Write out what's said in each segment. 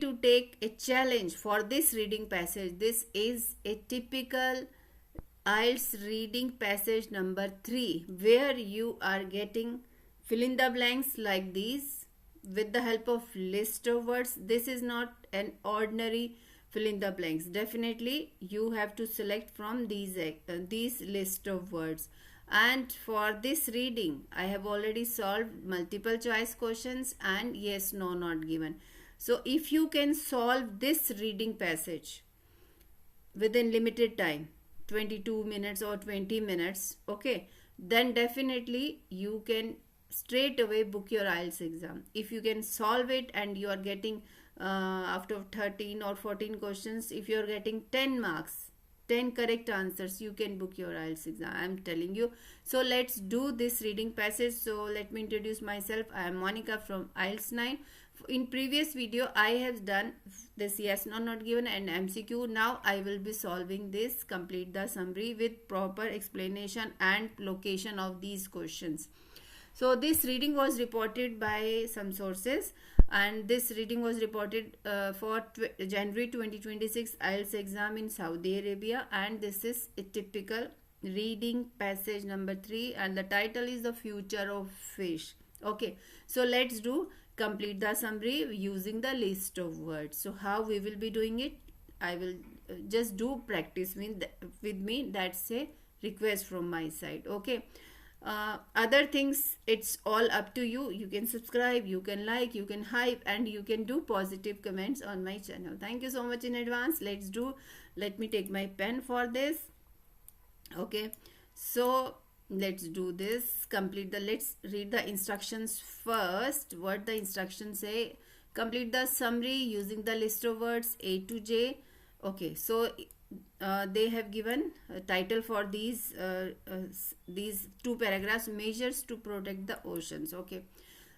to take a challenge for this reading passage. This is a typical IELTS reading passage number 3, where you are getting fill in the blanks like these with the help of list of words. This is not an ordinary fill in the blanks. Definitely you have to select from these list of words. And for this reading, I have already solved multiple choice questions and yes, no, not given. So if you can solve this reading passage within limited time, 22 minutes or 20 minutes, okay, then definitely you can straight away book your IELTS exam. If you can solve it and you are getting after 13 or 14 questions, if you are getting 10 marks, 10 correct answers, you can book your IELTS exam, I am telling you. So let's do this reading passage. So let me introduce myself. I am Monika from IELTS 9. In previous video I have done this yes, no, not given and MCQ. Now I will be solving this, complete the summary with proper explanation and location of these questions. So this reading was reported by some sources, and this reading was reported for January 2026 IELTS exam in Saudi Arabia, and this is a typical reading passage number 3, and the title is The Future of Fish. Okay, so let's do complete the summary using the list of words. So how we will be doing it, I will just do practice with me. That's a request from my side. Okay, other things, it's all up to you. You can subscribe, you can like, you can hype, and you can do positive comments on my channel. Thank you so much in advance. Let me take my pen for this. Okay, so let's do this. Let's read the instructions first. What the instructions say: complete the summary using the list of words A to J. Okay, so they have given a title for these two paragraphs: measures to protect the oceans. Okay,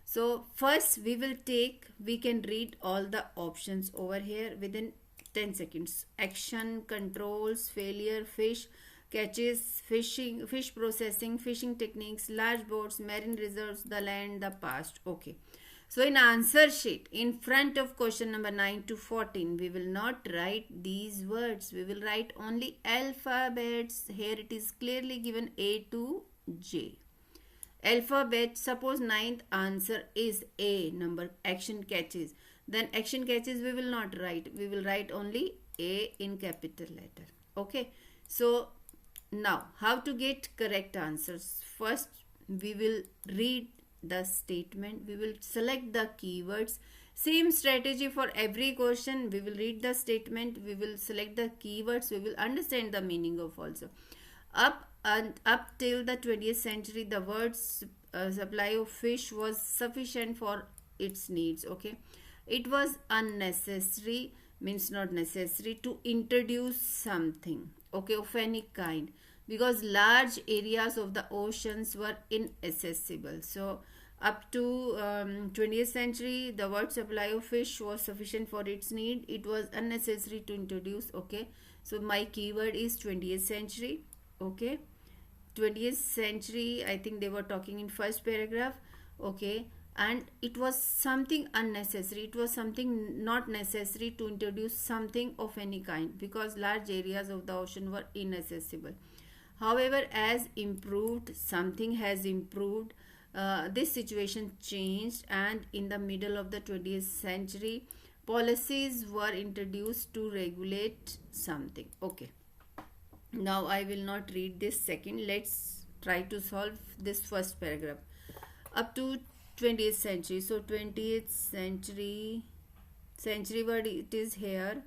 so first we can read all the options over here within 10 seconds. Action, controls, failure, fish catches, fishing, fish processing, fishing techniques, large boats, marine reserves, the land, the past. Okay, so in answer sheet in front of question number 9 to 14, we will not write these words. We will write only alphabets. Here it is clearly given A to J. Alphabet, suppose ninth answer is A, number action catches. Then action catches we will not write. We will write only A in capital letter. Okay, so now how to get correct answers? First we will read the statement, we will select the keywords. Same strategy for every question. We will read the statement, we will select the keywords, we will understand the meaning of also. Up till the 20th century, the words supply of fish was sufficient for its needs. Okay, it was unnecessary, means not necessary, to introduce something, okay, of any kind, because large areas of the oceans were inaccessible. So up to 20th century, the word supply of fish was sufficient for its need. It was unnecessary to introduce. Okay, so my keyword is 20th century. Okay, 20th century, I think they were talking in first paragraph. Okay, and it was something unnecessary, it was something not necessary to introduce something of any kind, because large areas of the ocean were inaccessible. However, as improved, something has improved, this situation changed, and in the middle of the 20th century, policies were introduced to regulate something. Okay, now I will not read this second. Let's try to solve this first paragraph. Up to 20th century, so 20th century word it is here,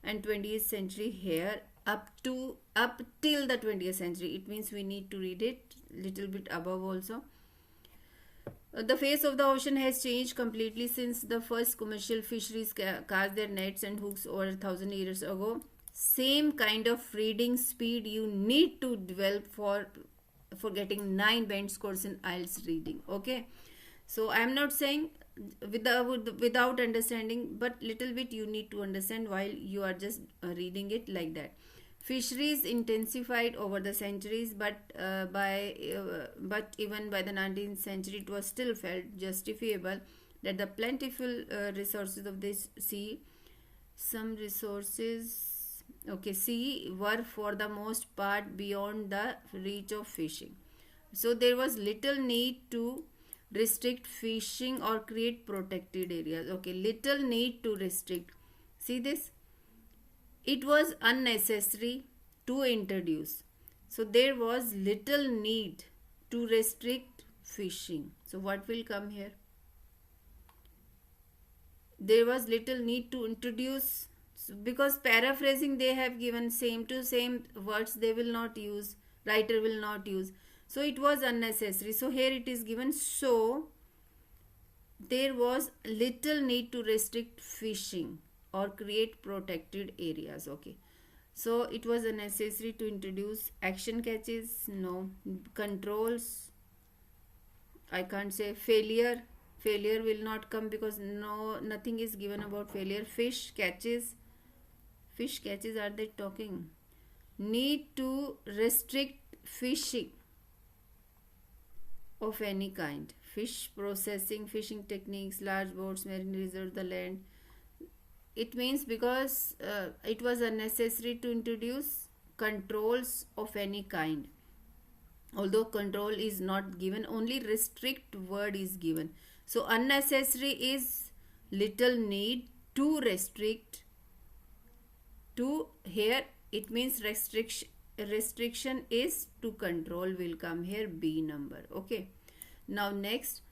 and 20th century here. Up till the 20th century, it means we need to read it little bit above also. The face of the ocean has changed completely since the first commercial fisheries cast their nets and hooks over 1,000 years ago. Same kind of reading speed you need to develop for getting 9 band scores in IELTS reading. Okay, so I am not saying without understanding, but little bit you need to understand while you are just reading it like that. Fisheries intensified over the centuries, but even by the 19th century, it was still felt justifiable that the plentiful resources of this sea some resources, okay, sea were for the most part beyond the reach of fishing. So there was little need to restrict fishing or create protected areas. Okay, little need to restrict. See this? It was unnecessary to introduce. So there was little need to restrict fishing. So what will come here? There was little need to introduce, because paraphrasing they have given same to same words, they will not use, writer will not use. So it was unnecessary. So here it is given, so there was little need to restrict fishing or create protected areas. Okay, so it was unnecessary to introduce action catches, no. Controls, I can't say. Failure will not come because nothing is given about failure. Fish catches are they talking? Need to restrict fishing of any kind. Fish processing, fishing techniques, large boats, marine reserve the land. It means because it was unnecessary to introduce controls of any kind. Although control is not given, only restrict word is given. So unnecessary is little need to restrict. To here it means restriction is to control will come here, B number. Okay, now next,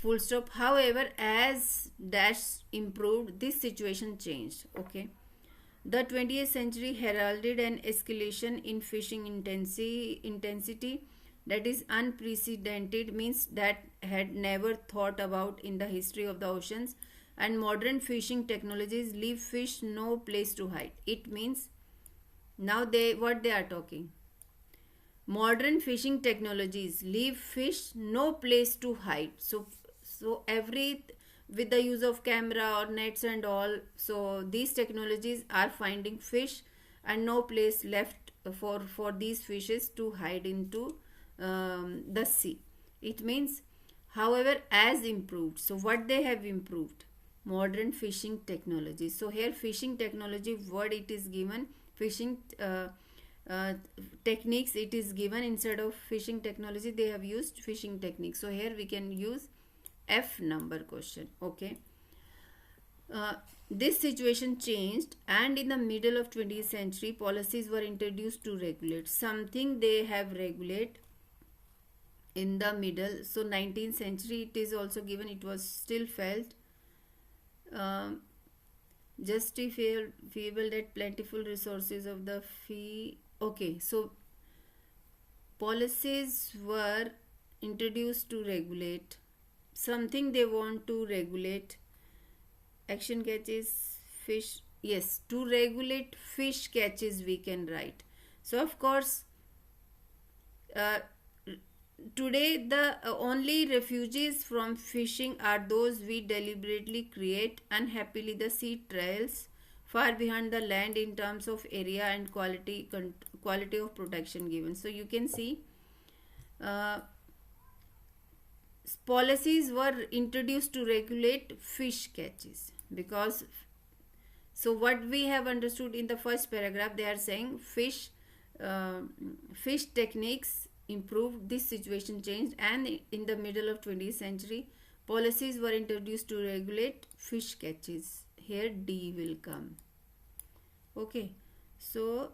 full stop. However, as dash improved, this situation changed. Okay, the 20th century heralded an escalation in fishing intensity that is unprecedented, means that had never thought about in the history of the oceans, and modern fishing technologies leave fish no place to hide. It means now what they are talking, modern fishing technologies leave fish no place to hide. So every, with the use of camera or nets and all, so these technologies are finding fish and no place left for these fishes to hide into the sea. It means, however, as improved. So what they have improved? Modern fishing technology. So here fishing technology word it is given, fishing techniques it is given, instead of fishing technology they have used fishing techniques. So here we can use F number question. Okay, this situation changed, and in the middle of 20th century policies were introduced to regulate something they have regulate in the middle. So 19th century it is also given, it was still felt justifiable that plentiful resources of the fee. Okay, so policies were introduced to regulate something they want to regulate. Action catches, fish, yes, to regulate fish catches we can write. So of course today the only refugees from fishing are those we deliberately create. Unhappily, the sea trails far behind the land in terms of area and quality of protection given. So you can see policies were introduced to regulate fish catches, because so what we have understood in the first paragraph, they are saying fish techniques improved, this situation changed, and in the middle of 20th century policies were introduced to regulate fish catches. Here D will come. Okay, so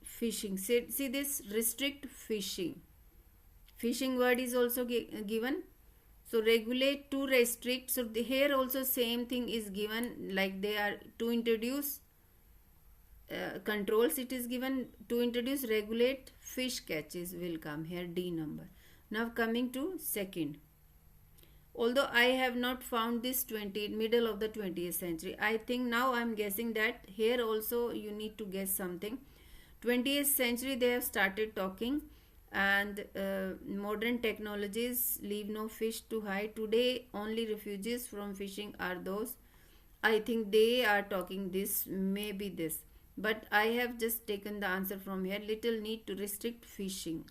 fishing, see this, restrict fishing word is also given. So regulate, to restrict, so here also same thing is given, like they are to introduce controls it is given, to introduce regulate fish catches will come here, D number. Now coming to second, although I have not found this middle of the 20th century, I think now I am guessing that here also you need to guess something. 20th century they have started talking, and modern technologies leave no fish to hide. Today only refugees from fishing are those. I think they are talking this, maybe this, but I have just taken the answer from here. Little need to restrict fishing.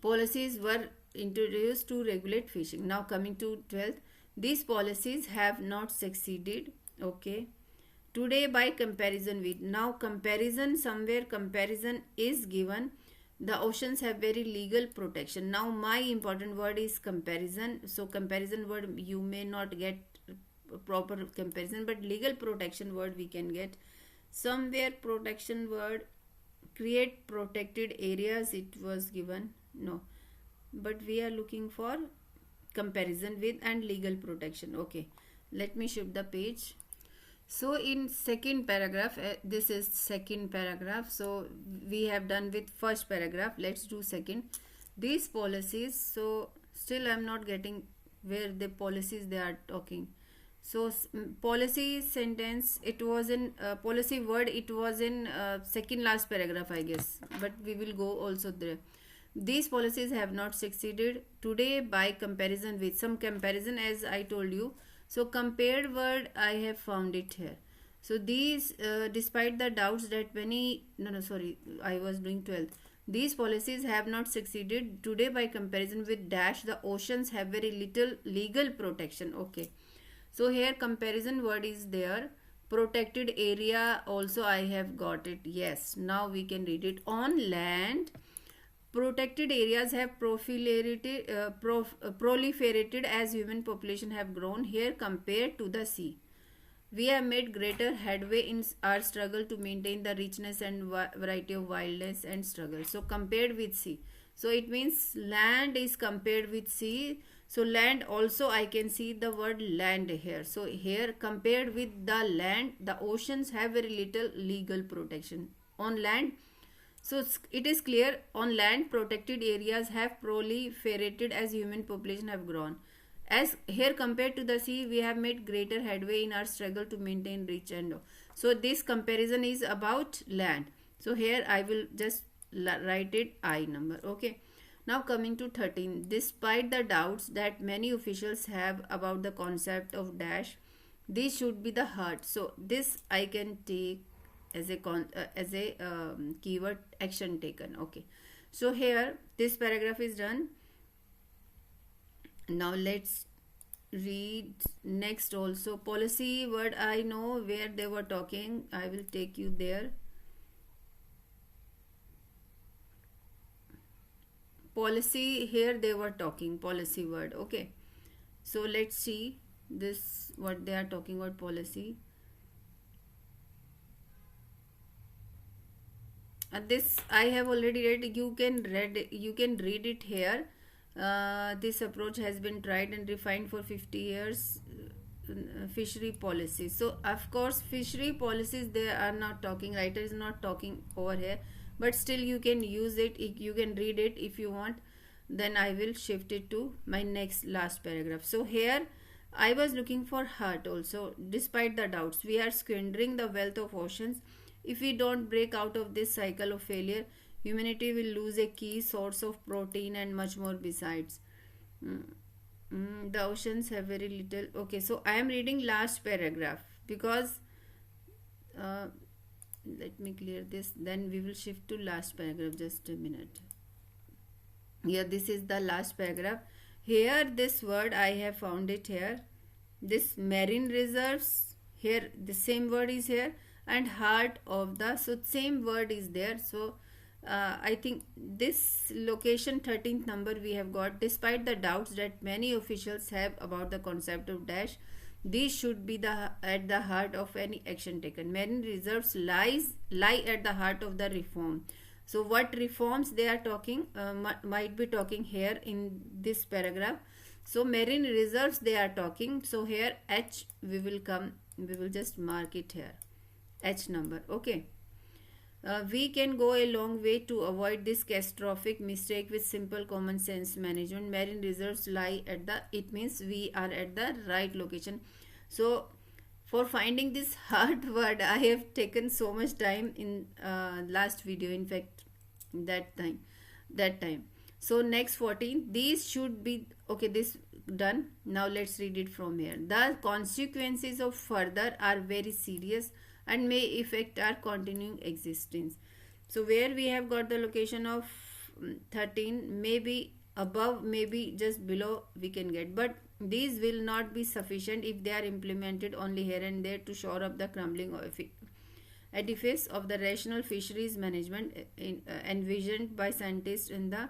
Policies were introduced to regulate fishing. Now coming to 12th, These policies have not succeeded. Okay. Today by comparison with. Now comparison, somewhere comparison is given. The oceans have very legal protection. Now my important word is comparison. So comparison word you may not get proper comparison, but legal protection word we can get. Somewhere protection word, create protected areas, it was given. No, but we are looking for comparison with and legal protection. Okay, let me shift the page. So in second paragraph, this is second paragraph. So we have done with first paragraph. Let's do second. These policies. So still I'm not getting where the policies they are talking. So policy sentence, it was in policy word, it was in second last paragraph I guess, but we will go also there. These policies have not succeeded today by comparison with. Some comparison as I told you. So compared word I have found it here. So these despite the doubts that many, no sorry, I was doing 12th. These policies have not succeeded today by comparison with dash the oceans have very little legal protection. Okay, so here comparison word is there. Protected area also I have got it. Yes, now we can read it. On land, protected areas have proliferated as human population have grown here compared to the sea. We have made greater headway in our struggle to maintain the richness and variety of wildness and struggle. So compared with sea. So it means land is compared with sea. So land also I can see the word land here. So here compared with the land, the oceans have very little legal protection. On land, so it is clear on land protected areas have proliferated as human population have grown. As here compared to the sea, we have made greater headway in our struggle to maintain rich and. So this comparison is about land. So here I will just write it I number. Okay. Now coming to 13. Despite the doubts that many officials have about the concept of dash, this should be the heart. So this I can take as a keyword action taken. Okay. So here this paragraph is done. Now let's read next also. Policy word I know where they were talking. I will take you there. Policy, here they were talking policy word. Okay. So let's see this what they are talking about policy. This I have already read. You can read it here. This approach has been tried and refined for 50 years. Fishery policies. So of course fishery policies they are not talking. Writer is not talking over here, but still you can use it. You can read it if you want. Then I will shift it to my next last paragraph. So here I was looking for heart also. Despite the doubts, we are squandering the wealth of oceans. If we don't break out of this cycle of failure, humanity will lose a key source of protein and much more besides. The oceans have very little. Okay, so I am reading last paragraph because let me clear this, then we will shift to last paragraph. Just a minute. Here this is the last paragraph. Here this word I have found it here. This marine reserves, here the same word is here, and heart of the, so same word is there. So I think this location 13th number we have got. Despite the doubts that many officials have about the concept of dash, these should be at the heart of any action taken. Marine reserves lie at the heart of the reform. So what reforms they are talking, might be talking here in this paragraph. So marine reserves they are talking. So here H we will just mark it here, H number. Okay. We can go a long way to avoid this catastrophic mistake with simple common sense management. Marine reserves lie at the, it means we are at the right location. So for finding this hard word, I have taken so much time in last video. In fact, that time. So next 14. These should be okay. This done. Now let's read it from here. The consequences of further are very serious and may affect our continuing existence. So where we have got the location of 13, maybe above, maybe just below we can get, but These will not be sufficient if they are implemented only here and there to shore up the crumbling edifice of the rational fisheries management envisioned by scientists in the.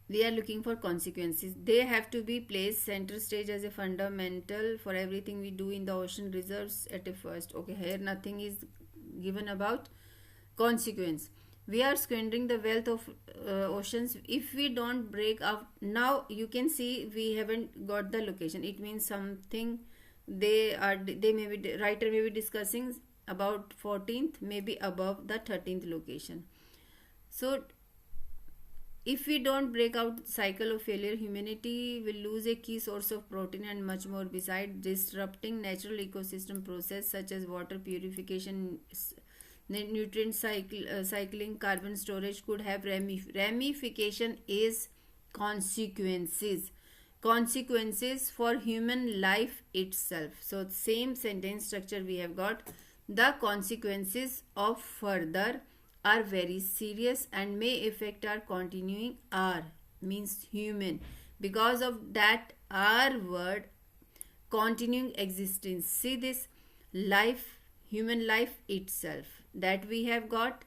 We are looking for consequences. They have to be placed center stage as a fundamental for everything we do in the ocean reserves at a first. Okay, here nothing is given about consequence. We are squandering the wealth of oceans if we don't break out. Now you can see we haven't got the location. It means something they may be, writer may be discussing about 14th, maybe above the 13th location. So if we don't break out cycle of failure, humanity will lose a key source of protein and much more. Besides disrupting natural ecosystem process such as water purification, nutrient cycling, carbon storage could have ramification is consequences for human life itself. So same sentence structure we have got. The consequences of further are very serious and may affect our continuing means human, because of that our word continuing existence. See this life, human life itself that we have got,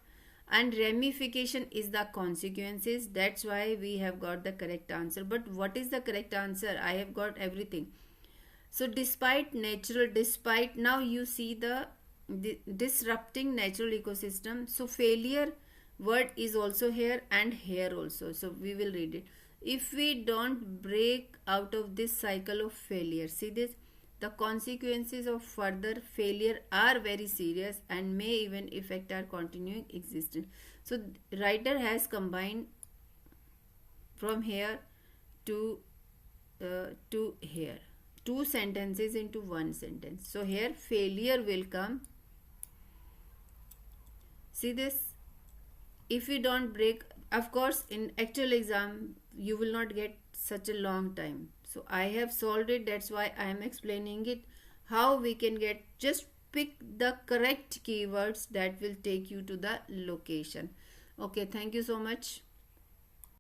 and ramification is the consequences. That's why we have got the correct answer. But what is the correct answer? I have got everything. So despite now you see the disrupting natural ecosystem. So failure word is also here and here also. So we will read it. If we don't break out of this cycle of failure, see this, the consequences of further failure are very serious and may even affect our continuing existence. So writer has combined from here to here, two sentences into one sentence. So here failure will come. See this, if you don't break, of course in actual exam you will not get such a long time. So I have solved it, that's why I am explaining it, how we can get. Just pick the correct keywords that will take you to the location. Okay, thank you so much.